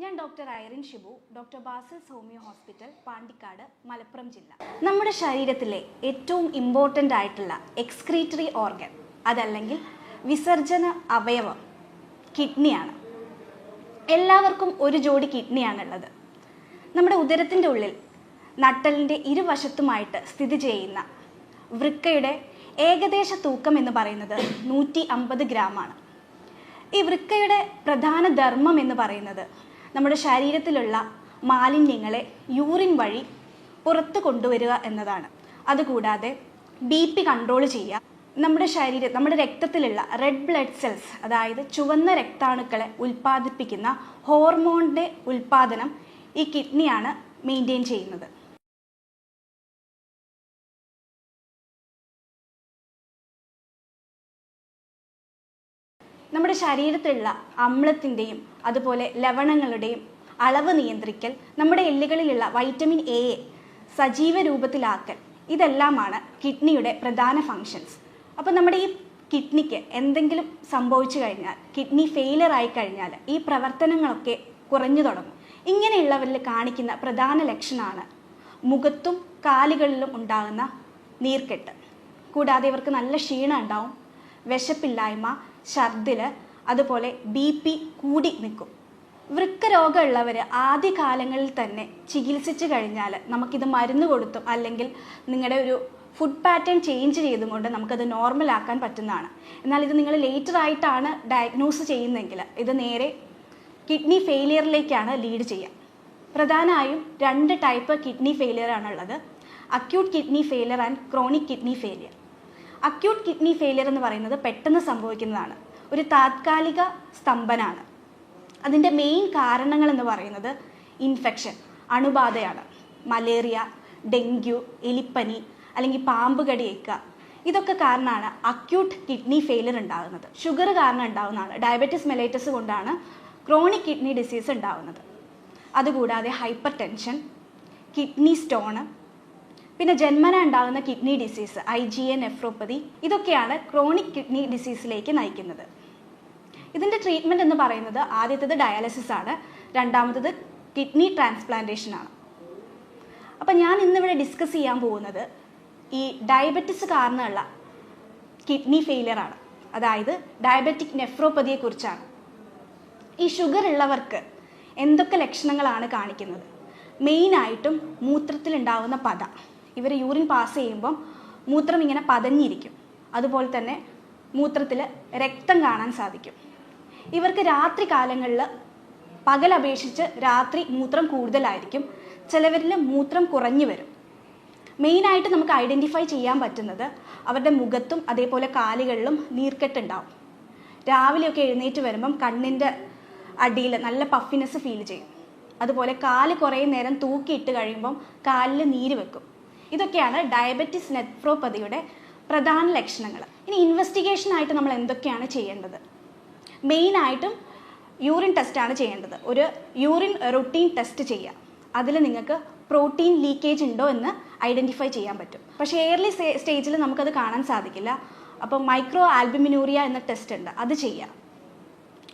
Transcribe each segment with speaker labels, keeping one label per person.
Speaker 1: ഞാൻ doctor Irene Shibu, doctor Basil's homeo hospital, Pandikkad, Malappuram ജില്ല. നമ്മുടെ ശരീരത്തിലെ ഏറ്റവും ഇമ്പോർട്ടൻ്റ് ആയിട്ടുള്ള എക്സ്ക്രീറ്ററി ഓർഗൻ, അതല്ലെങ്കിൽ വിസർജന അവയവം കിഡ്നിയാണ്. എല്ലാവർക്കും ഒരു ജോഡി കിഡ്നിയാണുള്ളത്. നമ്മുടെ ഉദരത്തിൻ്റെ ഉള്ളിൽ നട്ടലിൻ്റെ ഇരുവശത്തുമായിട്ട് സ്ഥിതി ചെയ്യുന്ന വൃക്കയുടെ ഏകദേശ തൂക്കം എന്ന് പറയുന്നത് 150 ഗ്രാമാണ്. ഈ വൃക്കയുടെ പ്രധാന ധർമ്മം എന്ന് പറയുന്നത് നമ്മുടെ ശരീരത്തിലുള്ള മാലിന്യങ്ങളെ യൂറിൻ വഴി പുറത്ത് കൊണ്ടുവരിക എന്നതാണ്. അതുകൂടാതെ BP കൺട്രോൾ ചെയ്യുക, നമ്മുടെ രക്തത്തിലുള്ള റെഡ് ബ്ലഡ് സെൽസ്, അതായത് ചുവന്ന രക്താണുക്കളെ ഉൽപ്പാദിപ്പിക്കുന്ന ഹോർമോണിൻ്റെ ഉൽപ്പാദനം ഈ കിഡ്നിയാണ് മെയിൻറ്റെയിൻ ചെയ്യുന്നത്. നമ്മുടെ ശരീരത്തിലുള്ള അമ്ലത്തിൻ്റെയും അതുപോലെ ലവണങ്ങളുടെയും അളവ് നിയന്ത്രിക്കൽ, നമ്മുടെ എല്ലുകളിലുള്ള വൈറ്റമിൻ എയെ സജീവ രൂപത്തിലാക്കൽ, ഇതെല്ലാമാണ് കിഡ്നിയുടെ പ്രധാന ഫങ്ഷൻസ്. അപ്പോൾ നമ്മുടെ ഈ കിഡ്നിക്ക് എന്തെങ്കിലും സംഭവിച്ചു കഴിഞ്ഞാൽ, കിഡ്നി ഫെയിലിയർ ആയി കഴിഞ്ഞാൽ ഈ പ്രവർത്തനങ്ങളൊക്കെ കുറഞ്ഞു തുടങ്ങും. ഇങ്ങനെയുള്ളവരിൽ കാണിക്കുന്ന പ്രധാന ലക്ഷണമാണ് മുഖത്തും കാലുകളിലും ഉണ്ടാകുന്ന നീർക്കെട്ട്. കൂടാതെ ഇവർക്ക് നല്ല ക്ഷീണം ഉണ്ടാവും, വിശപ്പില്ലായ്മ, ഛർദിൽ, അതുപോലെ BP കൂടി നിൽക്കും. വൃക്ക രോഗമുള്ളവർ ആദ്യകാലങ്ങളിൽ തന്നെ ചികിത്സിച്ച് കഴിഞ്ഞാൽ നമുക്കിത് മരുന്ന് കൊടുത്തും അല്ലെങ്കിൽ നിങ്ങളുടെ ഒരു ഫുഡ് പാറ്റേൺ ചേഞ്ച് ചെയ്തും കൊണ്ട് നമുക്കത് നോർമലാക്കാൻ പറ്റുന്നതാണ്. എന്നാൽ ഇത് നിങ്ങൾ ലേറ്റർ ആയിട്ടാണ് ഡയഗ്നോസ് ചെയ്യുന്നതെങ്കിൽ ഇത് നേരെ കിഡ്നി ഫെയിലിയറിലേക്കാണ് ലീഡ് ചെയ്യുക. പ്രധാനമായും 2 ടൈപ്പ് കിഡ്നി ഫെയിലിയർ ആണുള്ളത്: acute kidney failure and chronic kidney failure. Acute kidney failure എന്ന് പറയുന്നത് പെട്ടെന്ന് സംഭവിക്കുന്നതാണ്, ഒരു താത്കാലിക സ്തംഭനാണ്. അതിൻ്റെ മെയിൻ കാരണങ്ങൾ എന്ന് പറയുന്നത് ഇൻഫെക്ഷൻ, അണുബാധയാണ്. മലേറിയ, ഡെങ്കു, എലിപ്പനി അല്ലെങ്കിൽ പാമ്പ് കടിയേക്കുക, ഇതൊക്കെ കാരണമാണ് അക്യൂട്ട് കിഡ്നി ഫെയിലിയർ ഉണ്ടാകുന്നത്. ഷുഗർ കാരണം ഉണ്ടാകുന്നതാണ്. ഡയബറ്റിസ് മെലൈറ്റസ് കൊണ്ടാണ് ക്രോണിക് കിഡ്നി ഡിസീസ് ഉണ്ടാകുന്നത്. അതുകൂടാതെ ഹൈപ്പർ ടെൻഷൻ, കിഡ്നി സ്റ്റോണ്, പിന്നെ ജന്മന ഉണ്ടാകുന്ന കിഡ്നി ഡിസീസ് IgA നെഫ്രോപ്പതി, ഇതൊക്കെയാണ് ക്രോണിക് കിഡ്നി ഡിസീസിലേക്ക് നയിക്കുന്നത്. ഇതിൻ്റെ ട്രീറ്റ്മെൻറ്റ് എന്ന് പറയുന്നത് ആദ്യത്തേത് ഡയാലിസിസ് ആണ്, രണ്ടാമത്തേത് കിഡ്നി ട്രാൻസ്പ്ലാന്റേഷൻ ആണ്. അപ്പം ഞാൻ ഇന്നിവിടെ ഡിസ്കസ് ചെയ്യാൻ പോകുന്നത് ഈ ഡയബറ്റിസ് കാരണമുള്ള കിഡ്നി ഫെയിലിയർ ആണ്, അതായത് ഡയബറ്റിക് നെഫ്രോപ്പതിയെക്കുറിച്ചാണ്. ഈ ഷുഗർ ഉള്ളവർക്ക് എന്തൊക്കെ ലക്ഷണങ്ങളാണ് കാണിക്കുന്നത്? മെയിനായിട്ടും മൂത്രത്തിലുണ്ടാകുന്ന പത. ഇവർ യൂറിൻ പാസ് ചെയ്യുമ്പം മൂത്രം ഇങ്ങനെ പതഞ്ഞിരിക്കും. അതുപോലെ തന്നെ മൂത്രത്തിൽ രക്തം കാണാൻ സാധിക്കും. ഇവർക്ക് രാത്രി കാലങ്ങളിൽ പകലപേക്ഷിച്ച് രാത്രി മൂത്രം കൂടുതലായിരിക്കും. ചിലവരിൽ മൂത്രം കുറഞ്ഞു വരും. മെയിനായിട്ട് നമുക്ക് ഐഡൻറ്റിഫൈ ചെയ്യാൻ പറ്റുന്നത് അവരുടെ മുഖത്തും അതേപോലെ കാലുകളിലും നീർക്കെട്ടുണ്ടാവും. രാവിലെയൊക്കെ എഴുന്നേറ്റ് വരുമ്പം കണ്ണിൻ്റെ അടിയിൽ നല്ല പഫിനെസ് ഫീൽ ചെയ്യും. അതുപോലെ കാല് കുറേ നേരം തൂക്കിയിട്ട് കഴിയുമ്പം കാലിൽ നീര് വെക്കും. ഇതൊക്കെയാണ് ഡയബറ്റിസ് നെഫ്രോപ്പതിയുടെ പ്രധാന ലക്ഷണങ്ങൾ. ഇനി ഇൻവെസ്റ്റിഗേഷനായിട്ട് നമ്മൾ എന്തൊക്കെയാണ് ചെയ്യേണ്ടത്? മെയിനായിട്ടും യൂറിൻ ടെസ്റ്റാണ് ചെയ്യേണ്ടത്. ഒരു യൂറിൻ റുട്ടീൻ ടെസ്റ്റ് ചെയ്യുക. അതിൽ നിങ്ങൾക്ക് പ്രോട്ടീൻ ലീക്കേജ് ഉണ്ടോ എന്ന് ഐഡൻറ്റിഫൈ ചെയ്യാൻ പറ്റും. പക്ഷേ എയർലി സ്റ്റേജിൽ നമുക്കത് കാണാൻ സാധിക്കില്ല. അപ്പോൾ മൈക്രോ ആൽബുമിനൂറിയ എന്ന ടെസ്റ്റ് ഉണ്ട്, അത് ചെയ്യുക.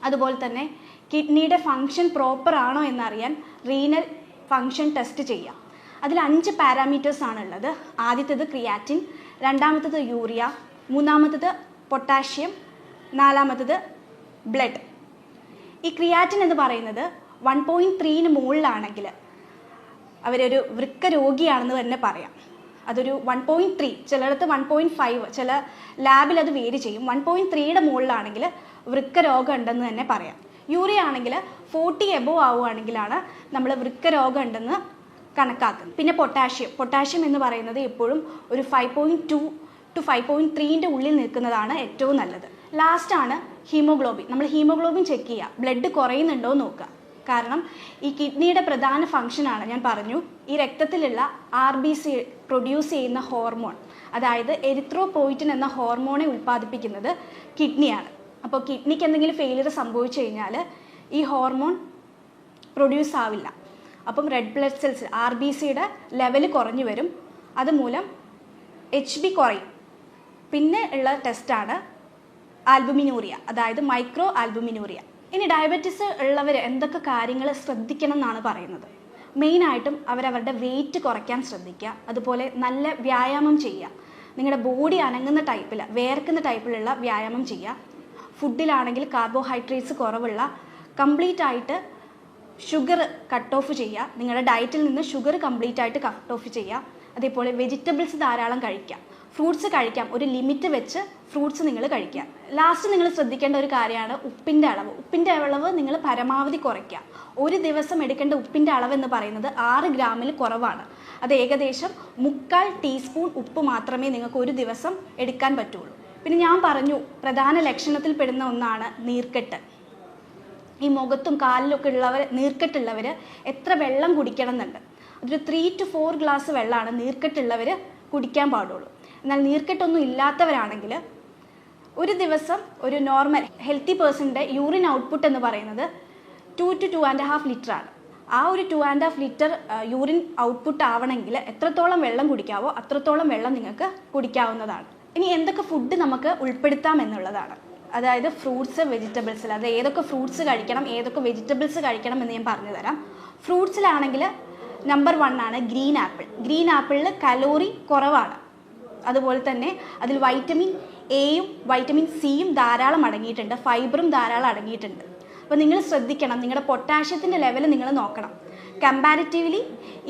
Speaker 1: അതുപോലെ തന്നെ കിഡ്നിയുടെ ഫങ്ഷൻ പ്രോപ്പർ ആണോ എന്നറിയാൻ റീനൽ ഫങ്ഷൻ ടെസ്റ്റ് ചെയ്യുക. അതിൽ 5 പാരാമീറ്റേഴ്സ് ആണുള്ളത്. ആദ്യത്തേത് ക്രിയാറ്റിൻ, രണ്ടാമത്തേത് യൂറിയ, മൂന്നാമത്തേത് പൊട്ടാഷ്യം, നാലാമത്തേത് ബ്ലഡ്. ഈ ക്രിയാറ്റിൻ എന്ന് പറയുന്നത് 1.3 മുകളിലാണെങ്കിൽ അവരൊരു വൃക്ക രോഗിയാണെന്ന് തന്നെ പറയാം. അതൊരു 1.3, ചിലയിടത്ത് 1.5, ചില ലാബിൽ അത് വേരി ചെയ്യും. 1.3യുടെ മുകളിലാണെങ്കിൽ വൃക്ക രോഗം ഉണ്ടെന്ന് തന്നെ പറയാം. യൂറിയ ആണെങ്കിൽ 40 എബോവ് ആവുകയാണെങ്കിലാണ് നമ്മൾ വൃക്ക രോഗം ഉണ്ടെന്ന് കണക്കാക്കുന്നത്. പിന്നെ പൊട്ടാഷ്യം എന്ന് പറയുന്നത് എപ്പോഴും ഒരു 5.2 to 5.3ൻ്റെ ഉള്ളിൽ നിൽക്കുന്നതാണ് ഏറ്റവും നല്ലത്. ലാസ്റ്റാണ് ഹീമോഗ്ലോബിൻ. നമ്മൾ ഹീമോഗ്ലോബിൻ ചെക്ക് ചെയ്യുക, ബ്ലഡ് കുറയുന്നുണ്ടോ എന്ന് നോക്കുക. കാരണം ഈ കിഡ്നിയുടെ പ്രധാന ഫങ്ഷനാണ്, ഞാൻ പറഞ്ഞു, ഈ രക്തത്തിലുള്ള RBC പ്രൊഡ്യൂസ് ചെയ്യുന്ന ഹോർമോൺ, അതായത് എരിത്രോപോയിറ്റിൻ എന്ന ഹോർമോണെ ഉൽപ്പാദിപ്പിക്കുന്നത് കിഡ്നിയാണ്. അപ്പോൾ കിഡ്നിക്ക് എന്തെങ്കിലും ഫെയിലിയർ സംഭവിച്ചു കഴിഞ്ഞാൽ ഈ ഹോർമോൺ പ്രൊഡ്യൂസ് ആവില്ല. അപ്പം റെഡ് ബ്ലഡ് സെൽസ് RBCയുടെ ലെവൽ കുറഞ്ഞു വരും. അതുമൂലം HB കുറയും. പിന്നെ ഉള്ള ടെസ്റ്റാണ് ആൽബുമിനൂറിയ, അതായത് മൈക്രോ ആൽബുമിനൂറിയ. ഇനി ഡയബറ്റിസ് ഉള്ളവർ എന്തൊക്കെ കാര്യങ്ങൾ ശ്രദ്ധിക്കണം എന്നാണ് പറയുന്നത്. മെയിനായിട്ടും അവരവരുടെ വെയിറ്റ് കുറയ്ക്കാൻ ശ്രദ്ധിക്കുക. അതുപോലെ നല്ല വ്യായാമം ചെയ്യുക. നിങ്ങളുടെ ബോഡി അനങ്ങുന്ന ടൈപ്പിൽ, വേർക്കുന്ന ടൈപ്പിലുള്ള വ്യായാമം ചെയ്യുക. ഫുഡിലാണെങ്കിൽ കാർബോഹൈഡ്രേറ്റ്സ് കുറവുള്ള, കംപ്ലീറ്റ് ആയിട്ട് ഷുഗർ കട്ട് ഓഫ് ചെയ്യുക. നിങ്ങളുടെ ഡയറ്റിൽ നിന്ന് ഷുഗർ കംപ്ലീറ്റ് ആയിട്ട് കട്ട് ഓഫ് ചെയ്യുക. അതേപോലെ വെജിറ്റബിൾസ് ധാരാളം കഴിക്കുക. ഫ്രൂട്ട്സ് കഴിക്കാം, ഒരു ലിമിറ്റ് വെച്ച് ഫ്രൂട്ട്സ് നിങ്ങൾ കഴിക്കുക. ലാസ്റ്റ് നിങ്ങൾ ശ്രദ്ധിക്കേണ്ട ഒരു കാര്യമാണ് ഉപ്പിൻ്റെ അളവ്. ഉപ്പിൻ്റെ അളവ് നിങ്ങൾ പരമാവധി കുറയ്ക്കുക. ഒരു ദിവസം എടുക്കേണ്ട ഉപ്പിൻ്റെ അളവ് എന്ന് പറയുന്നത് 6 ഗ്രാമിൽ കുറവാണ്. അത് ഏകദേശം 1/4 ടീസ്പൂൺ ഉപ്പ് മാത്രമേ നിങ്ങൾക്ക് ഒരു ദിവസം എടുക്കാൻ പറ്റുള്ളൂ. പിന്നെ ഞാൻ പറഞ്ഞു, പ്രധാന ലക്ഷണത്തിൽ പെടുന്ന ഒന്നാണ് നീർക്കെട്ട്. ഈ മുഖത്തും കാലിലൊക്കെ ഉള്ളവർ, നീർക്കെട്ടുള്ളവർ എത്ര വെള്ളം കുടിക്കണം എന്നുണ്ട്. അതൊരു 3 to 4 ഗ്ലാസ് വെള്ളമാണ് നീർക്കെട്ടുള്ളവർ കുടിക്കാൻ പാടുള്ളൂ. എന്നാൽ നീർക്കെട്ടൊന്നും ഇല്ലാത്തവരാണെങ്കിൽ ഒരു ദിവസം ഒരു നോർമൽ ഹെൽത്തി പേഴ്സണിൻ്റെ യൂറിൻ ഔട്ട്പുട്ട് എന്ന് പറയുന്നത് 2 to 2.5 ലിറ്ററാണ്. ആ ഒരു 2.5 ലിറ്റർ യൂറിൻ ഔട്ട്പുട്ട് ആവണമെങ്കിൽ എത്രത്തോളം വെള്ളം കുടിക്കാവോ അത്രത്തോളം വെള്ളം നിങ്ങൾക്ക് കുടിക്കാവുന്നതാണ്. ഇനി എന്തൊക്കെ ഫുഡ് നമുക്ക് ഉൾപ്പെടുത്താം എന്നുള്ളതാണ്. അതായത് ഫ്രൂട്ട്സ്, വെജിറ്റബിൾസിൽ അത് ഏതൊക്കെ ഫ്രൂട്ട്സ് കഴിക്കണം, ഏതൊക്കെ വെജിറ്റബിൾസ് കഴിക്കണം എന്ന് ഞാൻ പറഞ്ഞു തരാം. ഫ്രൂട്ട്സിലാണെങ്കിൽ നമ്പർ 1 ആണ് ഗ്രീൻ ആപ്പിൾ. ഗ്രീൻ ആപ്പിളിൽ കലോറി കുറവാണ്. അതുപോലെ തന്നെ അതിൽ വൈറ്റമിൻ എയും വൈറ്റമിൻ സിയും ധാരാളം അടങ്ങിയിട്ടുണ്ട്, ഫൈബറും ധാരാളം അടങ്ങിയിട്ടുണ്ട്. അപ്പോൾ നിങ്ങൾ ശ്രദ്ധിക്കണം, നിങ്ങളുടെ പൊട്ടാഷ്യത്തിൻ്റെ ലെവൽ നിങ്ങൾ നോക്കണം. കമ്പാരിറ്റീവ്ലി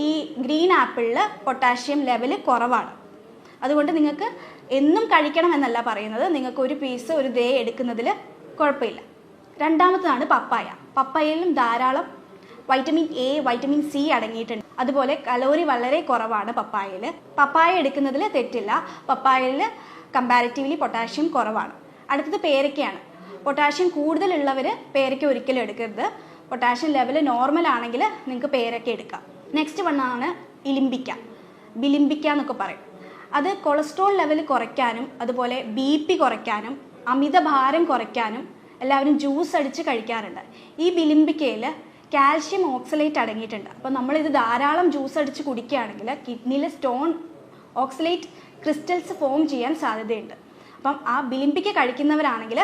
Speaker 1: ഈ ഗ്രീൻ ആപ്പിളിൽ പൊട്ടാഷ്യം ലെവൽ കുറവാണ്. അതുകൊണ്ട് നിങ്ങൾക്ക് എന്നും കഴിക്കണം എന്നല്ല പറയുന്നത്, നിങ്ങൾക്ക് ഒരു പീസ് ഒരു ഡേ എടുക്കുന്നതിൽ കുഴപ്പമില്ല. രണ്ടാമത്തതാണ് പപ്പായ. പപ്പായയിലും ധാരാളം വൈറ്റമിൻ എ, വൈറ്റമിൻ സി അടങ്ങിയിട്ടുണ്ട്. അതുപോലെ കലോറി വളരെ കുറവാണ് പപ്പായയിൽ. പപ്പായ എടുക്കുന്നതിൽ തെറ്റില്ല. പപ്പായയിൽ കമ്പാരിറ്റീവ്ലി പൊട്ടാഷ്യം കുറവാണ്. അടുത്തത് പേരയ്ക്കയാണ്. പൊട്ടാഷ്യം കൂടുതലുള്ളവർ പേരയ്ക്ക ഒരിക്കലും എടുക്കരുത്. പൊട്ടാഷ്യം ലെവൽ നോർമൽ ആണെങ്കിൽ നിങ്ങൾക്ക് പേരയ്ക്ക എടുക്കാം. നെക്സ്റ്റ് വണ്ണാണ് ഇലിമ്പിക്ക, ബിലിമ്പിക്ക എന്നൊക്കെ പറയും. അത് കൊളസ്ട്രോൾ ലെവൽ കുറയ്ക്കാനും അതുപോലെ BP കുറയ്ക്കാനും അമിതഭാരം കുറയ്ക്കാനും എല്ലാവരും ജ്യൂസ് അടിച്ച് കഴിക്കാറുണ്ട്. ഈ ബിലിമ്പിക്കയിൽ കാൽഷ്യം ഓക്സലേറ്റ് അടങ്ങിയിട്ടുണ്ട്. അപ്പോൾ നമ്മളിത് ധാരാളം ജ്യൂസ് അടിച്ച് കുടിക്കുകയാണെങ്കിൽ കിഡ്നിയിൽ സ്റ്റോൺ ഓക്സലേറ്റ് ക്രിസ്റ്റൽസ് ഫോം ചെയ്യാൻ സാധ്യതയുണ്ട്. അപ്പം ആ ബിലിമ്പിക്ക കഴിക്കുന്നവരാണെങ്കിൽ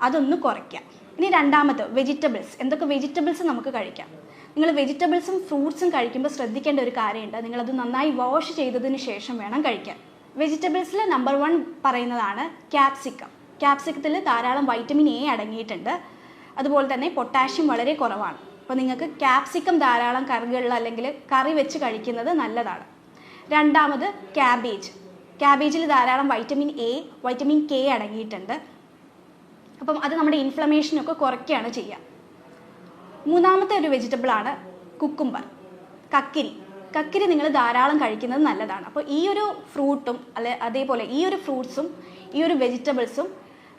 Speaker 1: അതൊന്ന് കുറയ്ക്കാം. ഇനി രണ്ടാമത് വെജിറ്റബിൾസ്. എന്തൊക്കെ വെജിറ്റബിൾസ് നമുക്ക് കഴിക്കാം? നിങ്ങൾ വെജിറ്റബിൾസും ഫ്രൂട്ട്സും കഴിക്കുമ്പോൾ ശ്രദ്ധിക്കേണ്ട ഒരു കാര്യമുണ്ട്. നിങ്ങളത് നന്നായി വാഷ് ചെയ്തതിന് ശേഷം വേണം കഴിക്കാൻ. വെജിറ്റബിൾസിൽ നമ്പർ 1 പറയുന്നതാണ് ക്യാപ്സിക്കം. ക്യാപ്സിക്കത്തിൽ ധാരാളം വൈറ്റമിൻ എ അടങ്ങിയിട്ടുണ്ട്. അതുപോലെ തന്നെ പൊട്ടാഷ്യം വളരെ കുറവാണ്. അപ്പോൾ നിങ്ങൾക്ക് ക്യാപ്സിക്കം ധാരാളം കറികളിൽ അല്ലെങ്കിൽ കറി വെച്ച് കഴിക്കുന്നത് നല്ലതാണ്. രണ്ടാമത് ക്യാബേജ്. ക്യാബേജിൽ ധാരാളം വൈറ്റമിൻ എ, വൈറ്റമിൻ കെ അടങ്ങിയിട്ടുണ്ട്. അപ്പം അത് നമ്മുടെ ഇൻഫ്ലമേഷനൊക്കെ കുറയ്ക്കുകയാണ് ചെയ്യുക. മൂന്നാമത്തെ ഒരു വെജിറ്റബിളാണ് കുക്കുംബർ, കക്കിരി. കക്കിരി നിങ്ങൾ ധാരാളം കഴിക്കുന്നത് നല്ലതാണ്. അപ്പോൾ ഈ ഒരു ഫ്രൂട്ടും അതേപോലെ ഈ ഒരു ഫ്രൂട്ട്സും ഈ ഒരു വെജിറ്റബിൾസും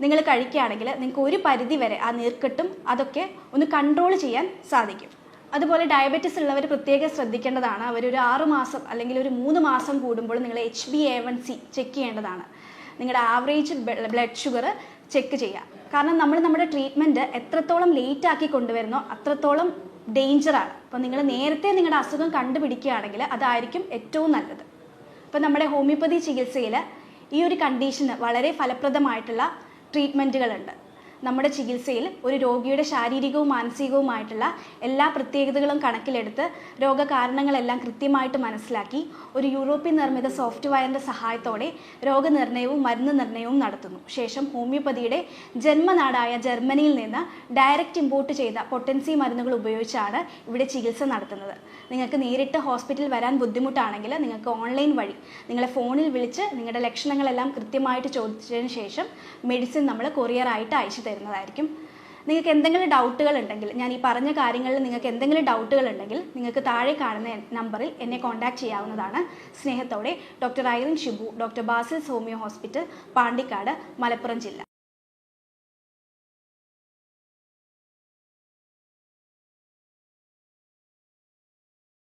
Speaker 1: നിങ്ങൾ കഴിക്കുകയാണെങ്കിൽ നിങ്ങൾക്ക് ഒരു പരിധി വരെ ആ നീർക്കെട്ടും അതൊക്കെ ഒന്ന് കൺട്രോൾ ചെയ്യാൻ സാധിക്കും. അതുപോലെ ഡയബറ്റിസ് ഉള്ളവർ പ്രത്യേകം ശ്രദ്ധിക്കേണ്ടതാണ്. അവരൊരു 6 മാസം അല്ലെങ്കിൽ ഒരു 3 മാസം കൂടുമ്പോൾ നിങ്ങൾ HbA1c ചെക്ക് ചെയ്യേണ്ടതാണ്. നിങ്ങളുടെ ആവറേജ് ബ്ലഡ് ഷുഗർ ചെക്ക് ചെയ്യുക. കാരണം നമ്മൾ നമ്മുടെ ട്രീറ്റ്മെൻറ്റ് എത്രത്തോളം ലേറ്റ് ആക്കി കൊണ്ടുവരുന്നോ അത്രത്തോളം ഡേഞ്ചറാണ്. അപ്പോൾ നിങ്ങൾ നേരത്തെ നിങ്ങളുടെ അസുഖം കണ്ടുപിടിക്കുകയാണെങ്കിൽ അതായിരിക്കും ഏറ്റവും നല്ലത്. അപ്പോൾ നമ്മുടെ ഹോമിയോപ്പതി ചികിത്സയിൽ ഈ ഒരു കണ്ടീഷന് വളരെ ഫലപ്രദമായിട്ടുള്ള ട്രീറ്റ്മെൻറ്റുകളുണ്ട്. നമ്മുടെ ചികിത്സയിൽ ഒരു രോഗിയുടെ ശാരീരികവും മാനസികവുമായിട്ടുള്ള എല്ലാ പ്രത്യേകതകളും കണക്കിലെടുത്ത് രോഗകാരണങ്ങളെല്ലാം കൃത്യമായിട്ട് മനസ്സിലാക്കി ഒരു യൂറോപ്യൻ നിർമ്മിത സോഫ്റ്റ്വെയറിൻ്റെ സഹായത്തോടെ രോഗനിർണയവും മരുന്ന് നിർണയവും നടത്തുന്നു. ശേഷം ഹോമിയോപ്പതിയുടെ ജന്മനാടായ ജർമ്മനിയിൽ നിന്ന് ഡയറക്റ്റ് ഇമ്പോർട്ട് ചെയ്ത പൊട്ടൻസി മരുന്നുകൾ ഉപയോഗിച്ചാണ് ഇവിടെ ചികിത്സ നടത്തുന്നത്. നിങ്ങൾക്ക് നേരിട്ട് ഹോസ്പിറ്റലിൽ വരാൻ ബുദ്ധിമുട്ടാണെങ്കിൽ നിങ്ങൾക്ക് ഓൺലൈൻ വഴി നിങ്ങളെ ഫോണിൽ വിളിച്ച് നിങ്ങളുടെ ലക്ഷണങ്ങളെല്ലാം കൃത്യമായിട്ട് ചോദിച്ചതിന് ശേഷം മെഡിസിൻ നമ്മൾ കൊറിയറായിട്ട് അയച്ചു തരുന്നതായിരിക്കും. നിങ്ങൾക്ക് എന്തെങ്കിലും ഡൗട്ടുകൾ ഉണ്ടെങ്കിൽ, ഞാൻ ഈ പറഞ്ഞ കാര്യങ്ങളിൽ നിങ്ങൾക്ക് എന്തെങ്കിലും ഡൗട്ടുകൾ ഉണ്ടെങ്കിൽ നിങ്ങൾക്ക് താഴെ കാണുന്ന നമ്പറിൽ എന്നെ കോൺടാക്ട് ചെയ്യാവുന്നതാണ്. സ്നേഹത്തോടെ doctor Irene Shibu, doctor Basil's homeo hospital, Pandikkad, Malappuram ജില്ല.